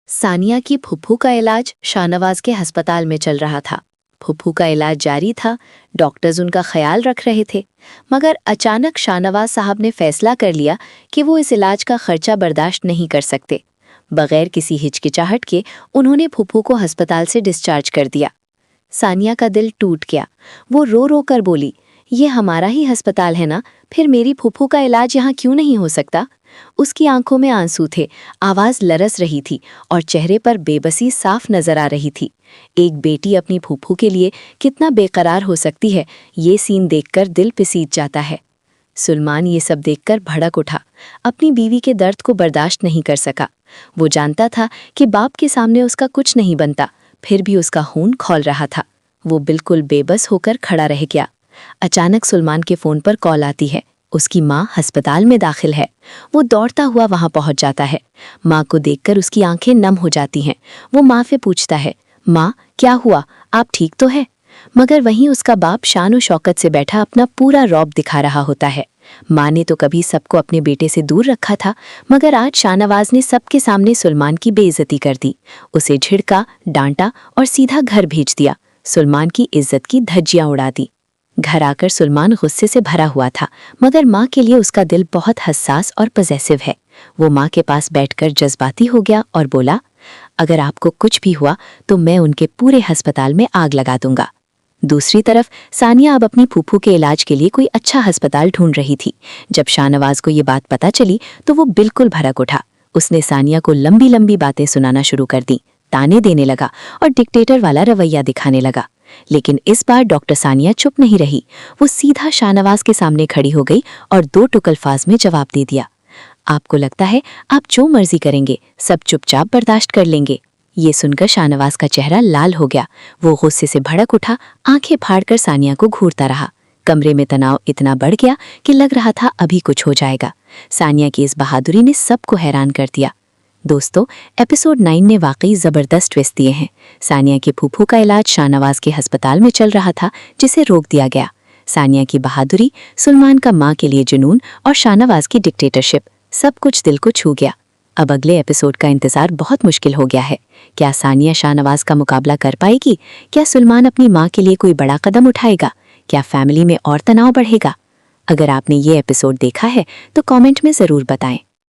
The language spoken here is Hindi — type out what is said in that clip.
सानिया की फुफ्फू का इलाज शाहनवाज के अस्पताल में चल रहा था। फुफ्फू का इलाज जारी था, डॉक्टर्स उनका ख्याल रख रहे थे, मगर अचानक शाहनवाज साहब ने फैसला कर लिया कि वो इस इलाज का खर्चा बर्दाश्त नहीं कर सकते। बगैर किसी हिचकिचाहट के उन्होंने फुफ्फू को अस्पताल से डिस्चार्ज कर दिया। सानिया का दिल टूट गया। वो रो रो कर बोली, ये हमारा ही अस्पताल है ना, फिर मेरी फुफ्फू का इलाज यहाँ क्यों नहीं हो सकता? उसकी आंखों में आंसू थे, आवाज लरस रही थी और चेहरे पर बेबसी साफ नजर आ रही थी। एक बेटी अपनी फुफ्फू के लिए कितना बेकरार हो सकती है, ये सीन देखकर दिल पिसीज जाता है। सुलेमान ये सब देखकर भड़क उठा। अपनी बीवी के दर्द को बर्दाश्त नहीं कर सका। वो जानता था कि बाप के सामने उसका कुछ नहीं बनता, फिर भी उसका खून खौल रहा था। वो बिल्कुल बेबस होकर खड़ा रह गया। अचानक सुलेमान के फ़ोन पर कॉल आती है। उसकी माँ अस्पताल में दाखिल है। वो दौड़ता हुआ वहां पहुंच जाता है। माँ को देखकर उसकी आंखें नम हो जाती हैं। वो माँ से पूछता है, माँ क्या हुआ, आप ठीक तो है? मगर वहीं उसका बाप शान और शौकत से बैठा अपना पूरा रौब दिखा रहा होता है। माँ ने तो कभी सबको अपने बेटे से दूर रखा था, मगर आज शाहनवाज ने सबके सामने सुलेमान की बेइज्जती कर दी। उसे झिड़का, डांटा और सीधा घर भेज दिया। सुलेमान की इज्जत की धज्जियां उड़ा दी। घर आकर सुलेमान गुस्से से भरा हुआ था, मगर माँ के लिए उसका दिल बहुत हसास और पॉजेसिव है। वो माँ के पास बैठकर जज्बाती हो गया और बोला, अगर आपको कुछ भी हुआ तो मैं उनके पूरे अस्पताल में आग लगा दूंगा। दूसरी तरफ सानिया अब अपनी फूफू के इलाज के लिए कोई अच्छा अस्पताल ढूंढ रही थी। जब शाहनवाज को ये बात पता चली तो वो बिल्कुल भड़क उठा। उसने सानिया को लंबी लंबी बातें सुनाना शुरू कर दी, ताने देने लगा और डिक्टेटर वाला रवैया दिखाने लगा। लेकिन इस बार डॉक्टर सानिया चुप नहीं रही। वो सीधा शाहनवाज के सामने खड़ी हो गई और दो टुकल्फाज में जवाब दे दिया, आपको लगता है आप जो मर्जी करेंगे, सब चुपचाप बर्दाश्त कर लेंगे। ये सुनकर शाहनवाज का चेहरा लाल हो गया। वो गुस्से से भड़क उठा, आंखें फाड़कर सानिया को घूरता रहा। कमरे में तनाव इतना बढ़ गया कि लग रहा था अभी कुछ हो जाएगा। सानिया की इस बहादुरी ने सबको हैरान कर दिया। दोस्तों, एपिसोड 9 ने वाकई ज़बरदस्त ट्विस्ट दिए हैं। सानिया के फूफू का इलाज शाहनवाज के अस्पताल में चल रहा था, जिसे रोक दिया गया। सानिया की बहादुरी, सुलेमान का माँ के लिए जुनून और शाहनवाज की डिक्टेटरशिप, सब कुछ दिल को छू गया। अब अगले एपिसोड का इंतजार बहुत मुश्किल हो गया है। क्या सानिया शाहनवाज का मुकाबला कर पाएगी? क्या सुलेमान अपनी माँ के लिए कोई बड़ा कदम उठाएगा? क्या फैमिली में और तनाव बढ़ेगा? अगर आपने ये एपिसोड देखा है तो कमेंट में ज़रूर बताएं।